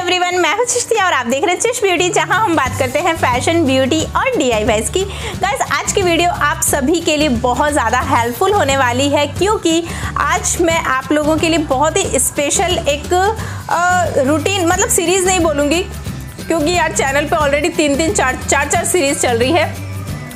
Everyone, मैं हूं चिश और आप देख रहे हैं चिश ब्यूटी, जहां हम बात करते हैं फैशन, ब्यूटी और DIYs की। गाइस, आज की वीडियो आप सभी के लिए बहुत ज़्यादा हेल्पफुल होने वाली है, क्योंकि आज मैं आप लोगों के लिए बहुत ही स्पेशल एक रूटीन, मतलब सीरीज़ नहीं बोलूँगी क्योंकि यार चैनल पे ऑलरेडी 3-3, 4-4 सीरीज़ चल रही है,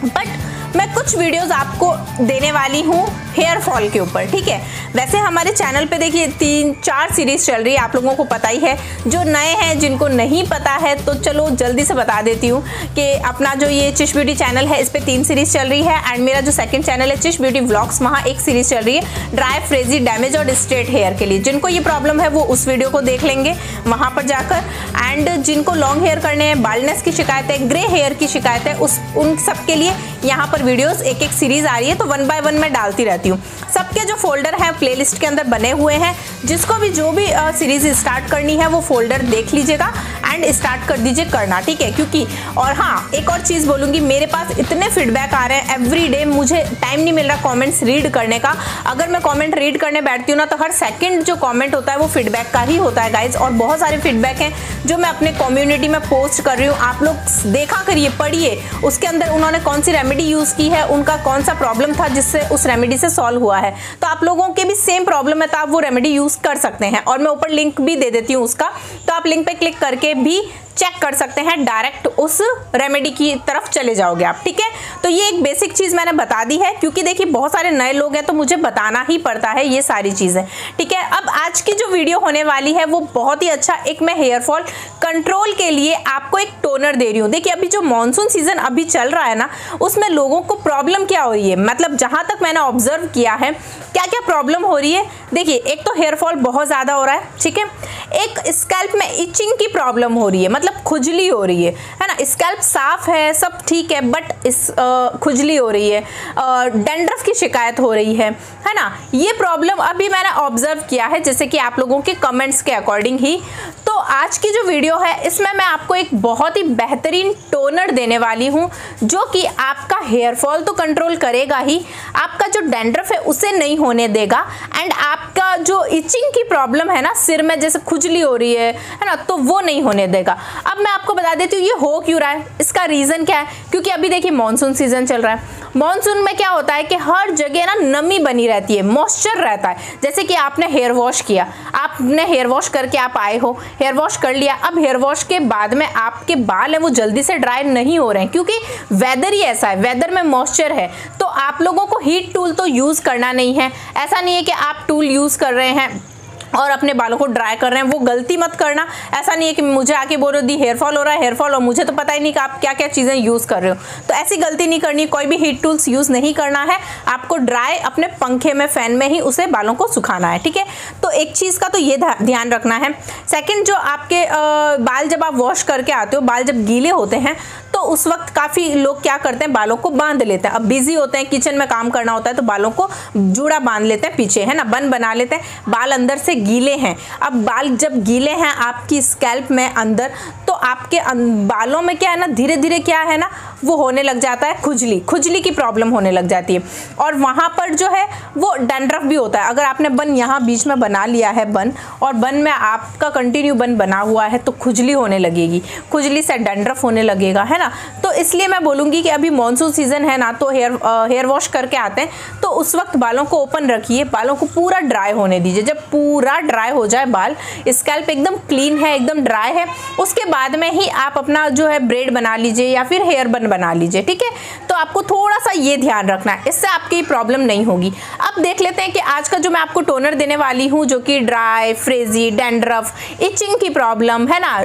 बट मैं कुछ वीडियोस आपको देने वाली हूँ हेयर फॉल के ऊपर। ठीक है, वैसे हमारे चैनल पे देखिए 3-4 सीरीज़ चल रही है, आप लोगों को पता ही है। जो नए हैं, जिनको नहीं पता है, तो चलो जल्दी से बता देती हूँ कि अपना जो ये चिश ब्यूटी चैनल है, इस पर 3 सीरीज़ चल रही है, एंड मेरा जो सेकंड चैनल है चिश ब्यूटी व्लॉग्स, वहाँ एक सीरीज़ चल रही है ड्राई, फ्रेजी, डैमेज और स्ट्रेट हेयर के लिए। जिनको ये प्रॉब्लम है वो उस वीडियो को देख लेंगे वहाँ पर जाकर, एंड जिनको लॉन्ग हेयर करने हैं, बाल्डनेस की शिकायत है, ग्रे हेयर की शिकायत है, उन सबके लिए यहाँ पर वीडियोस एक सीरीज आ रही है, तो 1 बाय 1 मैं डालती रहती हूँ। सबके जो फोल्डर है प्लेलिस्ट के अंदर बने हुए हैं, जिसको भी जो भी सीरीज स्टार्ट करनी है वो फोल्डर देख लीजिएगा एंड स्टार्ट कर दीजिए करना। ठीक है, क्योंकि और हाँ, एक और चीज़ बोलूँगी, मेरे पास इतने फीडबैक आ रहे हैं एवरी डे, मुझे टाइम नहीं मिल रहा कमेंट्स रीड करने का। अगर मैं कमेंट रीड करने बैठती हूँ ना, तो हर सेकंड जो कमेंट होता है वो फीडबैक का ही होता है गाइज, और बहुत सारे फीडबैक हैं जो मैं अपने कम्युनिटी में पोस्ट कर रही हूँ। आप लोग देखा करिए, पढ़िए, उसके अंदर उन्होंने कौन सी रेमेडी यूज़ की है, उनका कौन सा प्रॉब्लम था जिससे उस रेमेडी से सॉल्व हुआ है। तो आप लोगों के भी सेम प्रॉब्लम है, तो आप वो रेमेडी यूज़ कर सकते हैं, और मैं ऊपर लिंक भी दे देती हूँ उसका, तो आप लिंक पे क्लिक करके भी चेक कर सकते हैं, डायरेक्ट उस रेमेडी की तरफ चले जाओगे आप। ठीक है, तो ये एक बेसिक चीज़ मैंने बता दी है, क्योंकि देखिए बहुत सारे नए लोग हैं तो मुझे बताना ही पड़ता है ये सारी चीज़ें। ठीक है, अब आज की जो वीडियो होने वाली है वो बहुत ही अच्छा, एक मैं हेयर फॉल कंट्रोल के लिए आपको एक टोनर दे रही हूँ। देखिए, अभी जो मानसून सीजन अभी चल रहा है ना, उसमें लोगों को प्रॉब्लम क्या हो रही है, मतलब जहाँ तक मैंने ऑब्जर्व किया है क्या क्या प्रॉब्लम हो रही है। देखिए, एक तो हेयर फॉल बहुत ज़्यादा हो रहा है, ठीक है, एक स्कैल्प में इचिंग की प्रॉब्लम हो रही है, मतलब खुजली हो रही है ना। स्कैल्प साफ है, सब ठीक है, बट इस खुजली हो रही है, डैंड्रफ की शिकायत हो रही है ना। ये प्रॉब्लम अभी मैंने ऑब्जर्व किया है, जैसे कि आप लोगों के कमेंट्स के अकॉर्डिंग ही। तो आज की जो वीडियो है, इसमें मैं आपको एक बहुत ही बेहतरीन टोनर देने वाली हूँ, जो कि आपका हेयर फॉल तो कंट्रोल करेगा ही, आपका जो डैंड्रफ है उसे नहीं होने देगा, एंड आपका जो इचिंग की प्रॉब्लम है ना, सिर में जैसे खुजली हो रही है ना, तो वो नहीं होने देगा। अब मैं आपको बता देती हूँ ये हो क्यों रहा है, इसका रीज़न क्या है। क्योंकि अभी देखिए मॉनसून सीजन चल रहा है, मॉनसून में क्या होता है कि हर जगह ना नमी बनी रहती है, मॉइस्चर रहता है। जैसे कि आपने हेयर वॉश किया, आपने हेयर वॉश करके आप आए हो, हेयर वॉश कर लिया, अब हेयर वॉश के बाद में आपके बाल है वो जल्दी से ड्राई नहीं हो रहे हैं, क्योंकि वेदर ही ऐसा है, वेदर में मॉइस्चर है। तो आप लोगों को हीट टूल तो यूज़ करना नहीं है। ऐसा नहीं है कि आप टूल यूज़ कर रहे हैं और अपने बालों को ड्राई कर रहे हैं, वो गलती मत करना। ऐसा नहीं है कि मुझे आके बोल रहे हो दी हेयर फॉल हो रहा है, हेयर फॉल, और मुझे तो पता ही नहीं कि आप क्या क्या चीज़ें यूज़ कर रहे हो। तो ऐसी गलती नहीं करनी, कोई भी हीट टूल्स यूज़ नहीं करना है, आपको ड्राई अपने पंखे में, फैन में ही उसे बालों को सुखाना है। ठीक है, तो एक चीज़ का तो ये ध्यान रखना है। सेकेंड, जो आपके बाल जब आप वॉश करके आते हो, बाल जब गीले होते हैं, तो उस वक्त काफ़ी लोग क्या करते हैं, बालों को बांध लेते हैं। अब बिजी होते हैं, किचन में काम करना होता है, तो बालों को जूड़ा बांध लेते हैं पीछे, है ना, बन बना लेते हैं, बाल अंदर से गीले हैं। अब बाल जब गीले हैं आपकी स्कैल्प में अंदर, तो आपके बालों में क्या है ना, धीरे धीरे क्या है ना, वो होने लग जाता है खुजली की प्रॉब्लम होने लग जाती है, और वहाँ पर जो है वो डैंड्रफ भी होता है। अगर आपने बन यहाँ बीच में बना लिया है बन, और बन में आपका कंटिन्यू बन बना हुआ है, तो खुजली होने लगेगी, खुजली से डैंड्रफ होने लगेगा, है ना। तो इसलिए मैं बोलूँगी कि अभी मानसून सीजन है ना, तो हेयर वॉश करके आते हैं, तो उस वक्त बालों को ओपन रखिए, बालों को पूरा ड्राई होने दीजिए। जब पूरा ड्राई हो जाए बाल, स्कैल्प एकदम क्लीन है, एकदम ड्राई है, उसके बाद में ही आप अपना जो है ब्रेड बना लीजिए या फिर हेयर बन बना लीजिए। ठीक है, तो आपको थोड़ा सा ये ध्यान रखना है, इससे आपकी प्रॉब्लम नहीं होगी। अब देख लेते हैं कि आज का जो मैं आपको टोनर देने वाली हूँ, जो कि ड्राई, फ्रेजी, डैंड्रफ, इचिंग की प्रॉब्लम है ना,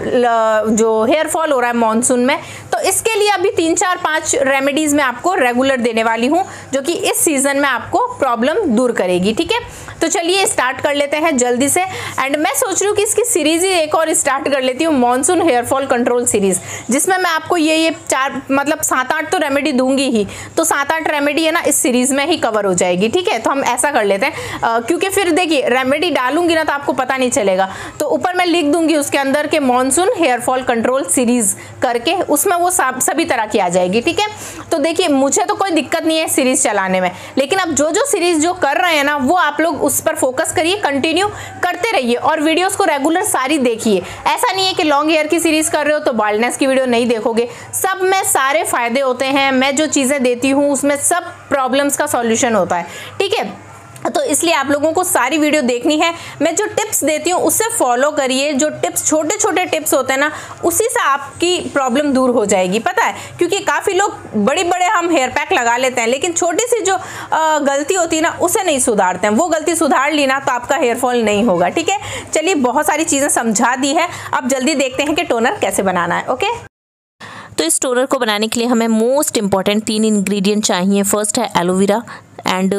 जो हेयर फॉल हो रहा है मानसून में, तो इसके लिए अभी 3-4-5 रेमेडीज मैं आपको रेगुलर देने वाली हूँ, जो कि इस सीजन में आपको प्रॉब्लम दूर करेगी। ठीक है, तो चलिए स्टार्ट कर लेते हैं जल्दी से। एंड मैं सोच रही हूँ कि इसकी सीरीज ही एक और स्टार्ट कर लेती हूँ, monsoon hair fall control series, जिसमें मैं आपको ये 4 मतलब 7-8 तो रेमेडी दूंगी ही, तो 7-8 रेमेडी है ना इस सीरीज में ही कवर हो जाएगी। ठीक है, तो हम ऐसा कर लेते हैं, क्योंकि फिर देखिए रेमेडी डालूंगी ना तो आपको पता नहीं चलेगा, तो ऊपर मैं लिख दूंगी उसके अंदर के monsoon hair fall control series करके, उसमें वो सभी तरह की आ जाएगी। ठीक है, तो देखिए मुझे तो कोई दिक्कत नहीं है सीरीज चलाने में, लेकिन अब जो सीरीज जो कर रहे हैं ना, वो आप लोग उस पर फोकस करिए, कंटिन्यू करते रहिए और वीडियोस को रेगुलर सारी देखिए। ऐसा नहीं है कि लॉन्ग हेयर की सीरीज कर रहे हो तो बाल्डनेस की वीडियो नहीं देखोगे। सब में सारे फायदे होते हैं, मैं जो चीजें देती हूँ उसमें सब प्रॉब्लम्स का सॉल्यूशन होता है, ठीक है। तो इसलिए आप लोगों को सारी वीडियो देखनी है। मैं जो टिप्स देती हूँ उससे फॉलो करिए। जो टिप्स, छोटे छोटे टिप्स होते हैं ना, उसी से आपकी प्रॉब्लम दूर हो जाएगी, पता है। क्योंकि काफ़ी लोग बड़े बड़े हम हेयर पैक लगा लेते हैं, लेकिन छोटी सी जो गलती होती है ना, उसे नहीं सुधारते हैं। वो गलती सुधार ली ना तो आपका हेयर फॉल नहीं होगा, ठीक है। चलिए, बहुत सारी चीज़ें समझा दी है, अब जल्दी देखते हैं कि टोनर कैसे बनाना है। ओके, तो इस टोनर को बनाने के लिए हमें मोस्ट इंपॉर्टेंट 3 इंग्रेडिएंट चाहिए। फर्स्ट है एलोवेरा एंड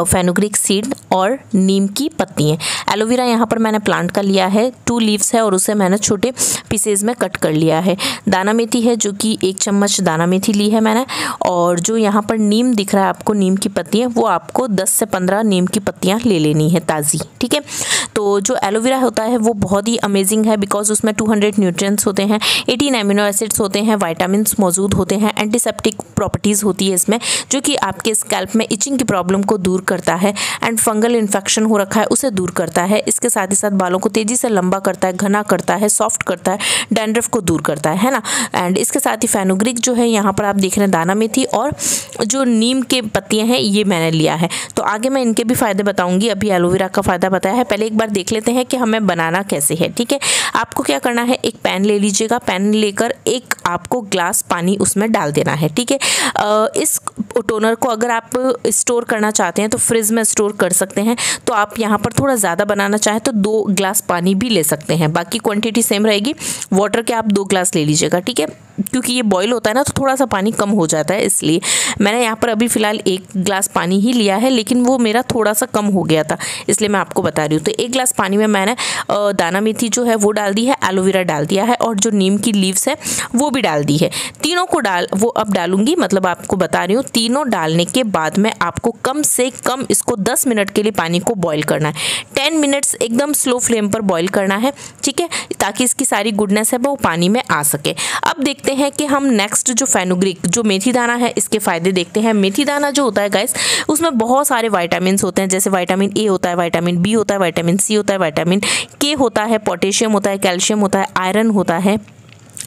फेनुग्रीक सीड और नीम की पत्तियाँ। एलोवेरा यहाँ पर मैंने प्लांट का लिया है, 2 लीव्स है और उसे मैंने छोटे पीसेज में कट कर लिया है। दाना मेथी है जो कि 1 चम्मच दाना मेथी ली है मैंने। और जो यहाँ पर नीम दिख रहा है आपको, नीम की पत्तियाँ, वो आपको 10 से 15 नीम की पत्तियाँ ले लेनी है ताज़ी, ठीक है। तो जो एलोवेरा होता है वो बहुत ही अमेजिंग है, बिकॉज उसमें 200 न्यूट्रिएंट्स होते हैं, 18 एमिनो एसिड्स होते हैं, वाइटामिन्स मौजूद होते हैं, एंटीसेप्टिक प्रॉपर्टीज़ होती है इसमें, जो कि आपके स्कैल्प में इचिंग की प्रॉब्लम को दूर करता है, एंड फंगल इन्फेक्शन हो रखा है उसे दूर करता है। इसके साथ ही साथ बालों को तेज़ी से लंबा करता है, घना करता है, सॉफ्ट करता है, डैंड्रफ को दूर करता है ना। एंड इसके साथ ही फेनुग्रीक जो है, यहाँ पर आप देख रहे हैं दाना मेथी और जो नीम के पत्तियाँ हैं, ये मैंने लिया है। तो आगे मैं इनके भी फ़ायदे बताऊँगी, अभी एलोवेरा का फ़ायदा बताया है। पहले एक बार देख लेते हैं कि हमें बनाना कैसे है, ठीक है। आपको क्या करना है, एक पैन ले लीजिएगा, पैन लेकर एक आपको ग्लास पानी उसमें डाल देना है, ठीक है। इस टोनर को अगर आप स्टोर करना चाहते हैं तो फ्रिज में स्टोर कर सकते हैं। तो आप यहाँ पर थोड़ा ज़्यादा बनाना चाहें तो 2 ग्लास पानी भी ले सकते हैं, बाकी क्वांटिटी सेम रहेगी। वाटर के आप 2 ग्लास ले लीजिएगा, ठीक है, क्योंकि ये बॉईल होता है ना तो थोड़ा सा पानी कम हो जाता है, इसलिए मैंने यहाँ पर अभी फ़िलहाल 1 ग्लास पानी ही लिया है, लेकिन वो मेरा थोड़ा सा कम हो गया था, इसलिए मैं आपको बता रही हूँ। तो 1 ग्लास पानी में मैंने दाना मेथी जो है वो डाल दी है, एलोवेरा डाल दिया है और जो नीम की लीव्स है वो भी डाल दी है। तीनों को वो अब डालूंगी, मतलब आपको बता रही हूँ। तीनों डालने के बाद में आपको कम से कम इसको 10 मिनट के लिए पानी को बॉईल करना है। 10 मिनट्स एकदम स्लो फ्लेम पर बॉईल करना है, ठीक है, ताकि इसकी सारी गुडनेस है वो पानी में आ सके। अब देखते हैं कि हम नेक्स्ट जो फेनुग्रीक, जो मेथी दाना है, इसके फ़ायदे देखते हैं। मेथी दाना जो होता है गाइस, उसमें बहुत सारे विटामिन्स होते हैं, जैसे विटामिन ए होता है, विटामिन बी होता है, विटामिन सी होता है, विटामिन के होता है, पोटेशियम होता है, कैल्शियम होता है, आयरन होता है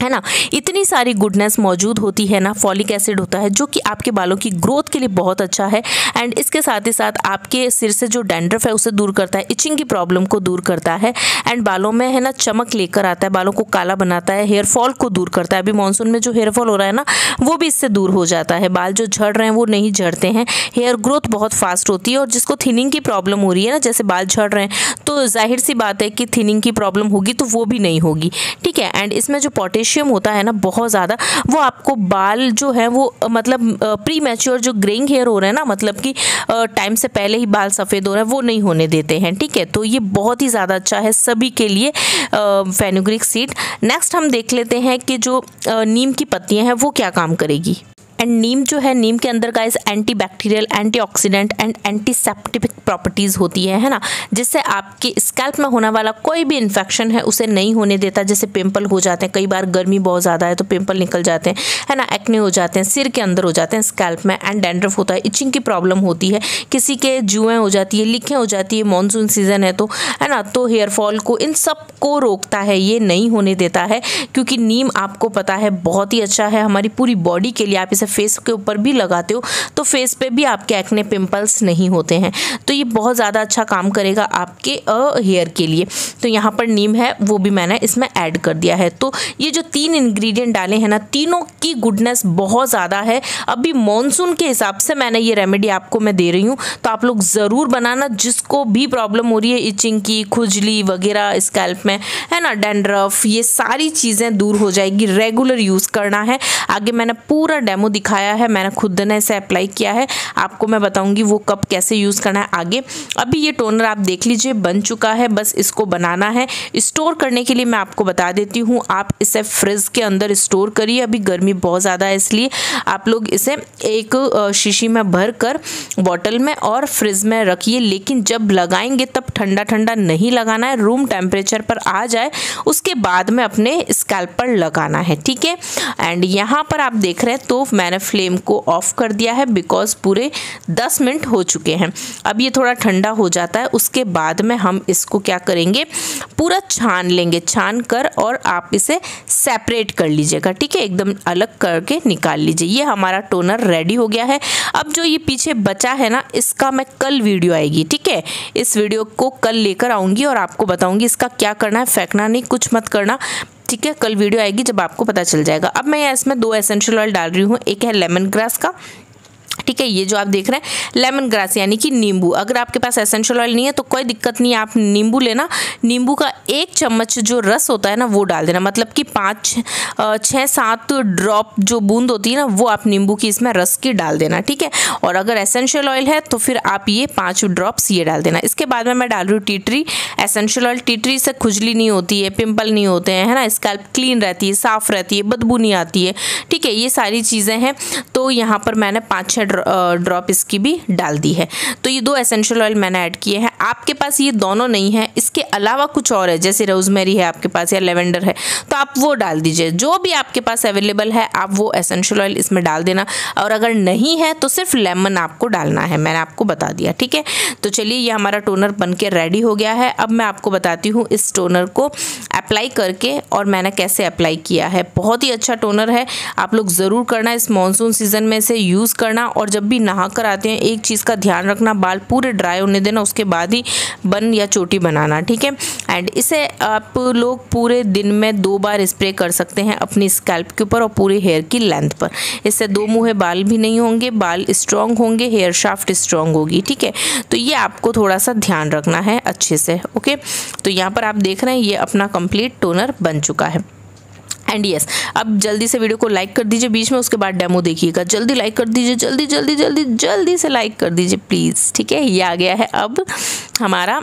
ना। इतनी सारी गुडनेस मौजूद होती है ना। फॉलिक एसिड होता है जो कि आपके बालों की ग्रोथ के लिए बहुत अच्छा है, एंड इसके साथ ही साथ आपके सिर से जो डैंड्रफ है उसे दूर करता है, इचिंग की प्रॉब्लम को दूर करता है, एंड बालों में है ना चमक लेकर आता है, बालों को काला बनाता है, हेयर फॉल को दूर करता है। अभी मानसून में जो हेयर फॉल हो रहा है ना, वो भी इससे दूर हो जाता है। बाल जो झड़ रहे हैं वो नहीं झड़ते हैं, हेयर ग्रोथ बहुत फास्ट होती है। और जिसको थिनिंग की प्रॉब्लम हो रही है ना, जैसे बाल झड़ रहे हैं, तो जाहिर सी बात है कि थिनिंग की प्रॉब्लम होगी तो वो भी नहीं होगी, ठीक है। एंड इसमें जो पोटेशियम होता है ना बहुत ज़्यादा, वो आपको बाल जो है वो मतलब प्री मैच्योर जो ग्रेइंग हेयर हो रहे हैं ना, मतलब कि टाइम से पहले ही बाल सफ़ेद हो रहा है, वो नहीं होने देते हैं, ठीक है। तो ये बहुत ही ज़्यादा अच्छा है सभी के लिए फेनुग्रीक सीड। नेक्स्ट हम देख लेते हैं कि जो नीम की पत्तियां हैं वो क्या काम करेगी। एंड नीम जो है, नीम के अंदर guys anti bacterial, antioxidant and antiseptic properties होती है ना, जिससे आपके स्कैल्प में होने वाला कोई भी इन्फेक्शन है उसे नहीं होने देता। जैसे पिंपल हो जाते हैं, कई बार गर्मी बहुत ज़्यादा है तो पिंपल निकल जाते हैं, है ना, एक्ने हो जाते हैं, सिर के अंदर हो जाते हैं, स्कैल्प में, एंड डैंड्रफ होता है, इचिंग की प्रॉब्लम होती है, किसी के जुएँ हो जाती है, लिखें हो जाती है, मानसून सीजन है तो, है ना, तो हेयर फॉल को, इन सब को रोकता है, ये नहीं होने देता है। क्योंकि नीम आपको पता है बहुत ही अच्छा है हमारी पूरी बॉडी के लिए। आप इसे फेस के ऊपर भी लगाते हो तो फेस पे भी आपके एक्ने पिंपल्स नहीं होते हैं, तो ये बहुत ज़्यादा अच्छा काम करेगा आपके हेयर के लिए। तो यहाँ पर नीम है वो भी मैंने इसमें ऐड कर दिया है। तो ये जो 3 इंग्रेडिएंट डाले हैं ना, तीनों की गुडनेस बहुत ज़्यादा है। अभी मॉनसून के हिसाब से मैंने ये रेमेडी आपको मैं दे रही हूँ, तो आप लोग ज़रूर बनाना। जिसको भी प्रॉब्लम हो रही है इचिंग की, खुजली वगैरह स्कैल्प में, है ना, डैंड्रफ, ये सारी चीज़ें दूर हो जाएगी। रेगुलर यूज़ करना है। आगे मैंने पूरा डेमो दिखाया है, मैंने खुद ने इसे अप्लाई किया है, आपको मैं बताऊंगी वो कब कैसे यूज़ करना है आगे। अभी ये टोनर आप देख लीजिए बन चुका है, बस इसको बनाना है। स्टोर करने के लिए मैं आपको बता देती हूँ, आप इसे फ्रिज के अंदर स्टोर करिए। अभी गर्मी बहुत ज़्यादा है इसलिए आप लोग इसे एक शीशी में भर कर बॉटल में और फ्रिज में रखिए, लेकिन जब लगाएंगे तब ठंडा ठंडा नहीं लगाना है, रूम टेम्परेचर पर आ जाए उसके बाद में अपने स्कैल्प पर लगाना है, ठीक है। एंड यहाँ पर आप देख रहे हैं तो मैंने मैंने फ्लेम को ऑफ कर दिया है बिकॉज पूरे 10 मिनट हो चुके हैं। अब ये थोड़ा ठंडा हो जाता है, उसके बाद में हम इसको क्या करेंगे, पूरा छान लेंगे। छान कर और आप इसे सेपरेट कर लीजिएगा, ठीक है, एकदम अलग करके निकाल लीजिए। ये हमारा टोनर रेडी हो गया है। अब जो ये पीछे बचा है ना, इसका मैं कल वीडियो आएगी, ठीक है, इस वीडियो को कल लेकर आऊँगी और आपको बताऊँगी इसका क्या करना है। फेंकना नहीं, कुछ मत करना, ठीक है, कल वीडियो आएगी जब आपको पता चल जाएगा। अब मैं इसमें 2 एसेंशियल ऑयल डाल रही हूँ। एक है लेमन ग्रास का, ठीक है, ये जो आप देख रहे हैं लेमन ग्रास यानी कि नींबू। अगर आपके पास एसेंशियल ऑयल नहीं है तो कोई दिक्कत नहीं है, आप नींबू लेना, नींबू का 1 चम्मच जो रस होता है ना वो डाल देना, मतलब कि 5-6-7 ड्रॉप जो बूंद होती है ना वो आप नींबू की इसमें रस की डाल देना, ठीक है। और अगर एसेंशियल ऑयल है तो फिर आप ये 5 ड्रॉप्स ये डाल देना। इसके बाद में मैं डाल रही हूँ tea tree essential oil. Tea tree से खुजली नहीं होती है, पिंपल नहीं होते हैं, है ना, स्कैल्प क्लीन रहती है, साफ रहती है, बदबू नहीं आती है, ठीक है, ये सारी चीज़ें हैं। तो यहाँ पर मैंने 5-6 ड्रॉप इसकी भी डाल दी है। तो ये 2 एसेंशियल ऑयल मैंने ऐड किए हैं। आपके पास ये दोनों नहीं है, इसके अलावा कुछ और है, जैसे रोजमेरी है आपके पास या लेवेंडर है, तो आप वो डाल दीजिए। जो भी आपके पास अवेलेबल है आप वो एसेंशियल ऑयल इसमें डाल देना। और अगर नहीं है तो सिर्फ लेमन आपको डालना है, मैंने आपको बता दिया, ठीक है। तो चलिए ये हमारा टोनर बन के रेडी हो गया है। अब मैं आपको बताती हूँ इस टोनर को अप्लाई करके और मैंने कैसे अप्लाई किया है। बहुत ही अच्छा टोनर है, आप लोग ज़रूर करना, इस मानसून सीजन में इसे यूज़ करना। और जब भी नहा कर आते हैं एक चीज़ का ध्यान रखना, बाल पूरे ड्राई होने देना, उसके बाद ही बन या चोटी बनाना, ठीक है। एंड इसे आप लोग पूरे दिन में 2 बार स्प्रे कर सकते हैं अपनी स्कैल्प के ऊपर और पूरे हेयर की लेंथ पर। इससे 2 मुँहे बाल भी नहीं होंगे, बाल स्ट्रॉन्ग होंगे, हेयर शाफ्ट स्ट्रॉन्ग होगी, ठीक है। तो ये आपको थोड़ा सा ध्यान रखना है अच्छे से, ओके। तो यहाँ पर आप देख रहे हैं ये अपना कंप्लीट टोनर बन चुका है। एंड यस, अब जल्दी से वीडियो को लाइक कर दीजिए बीच में, उसके बाद डेमो देखिएगा। जल्दी लाइक कर दीजिए, जल्दी जल्दी जल्दी जल्दी से लाइक कर दीजिए प्लीज़, ठीक है। ये आ गया है अब हमारा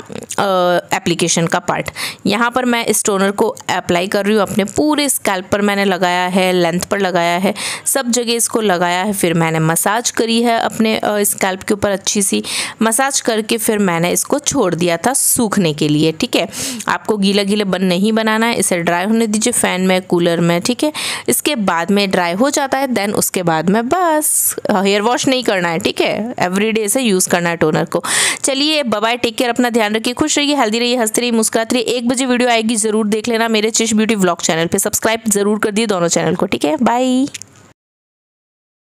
एप्लीकेशन का पार्ट। यहाँ पर मैं इस टोनर को अप्लाई कर रही हूँ अपने पूरे स्कैल्प पर, मैंने लगाया है, लेंथ पर लगाया है, सब जगह इसको लगाया है। फिर मैंने मसाज करी है अपने स्कैल्प के ऊपर, अच्छी सी मसाज करके फिर मैंने इसको छोड़ दिया था सूखने के लिए, ठीक है। आपको गीला गीले बन नहीं बनाना है, इसे ड्राई होने दीजिए फैन में, कूलर में, ठीक है। इसके बाद में ड्राई हो जाता है, देन उसके बाद में बस हेयर वॉश नहीं करना है, ठीक है, एवरीडे से यूज़ करना है टोनर को। चलिए बाय बाय, टेक केयर, अपना ध्यान रखिए, खुश रहिए, हेल्दी रहिए, हंसती रहिए, मुस्कुराती रहिए। 1 बजे वीडियो आएगी, ज़रूर देख लेना मेरे चिश ब्यूटी व्लॉग चैनल पे। सब्सक्राइब ज़रूर कर दिए दोनों चैनल को, ठीक है। बाय।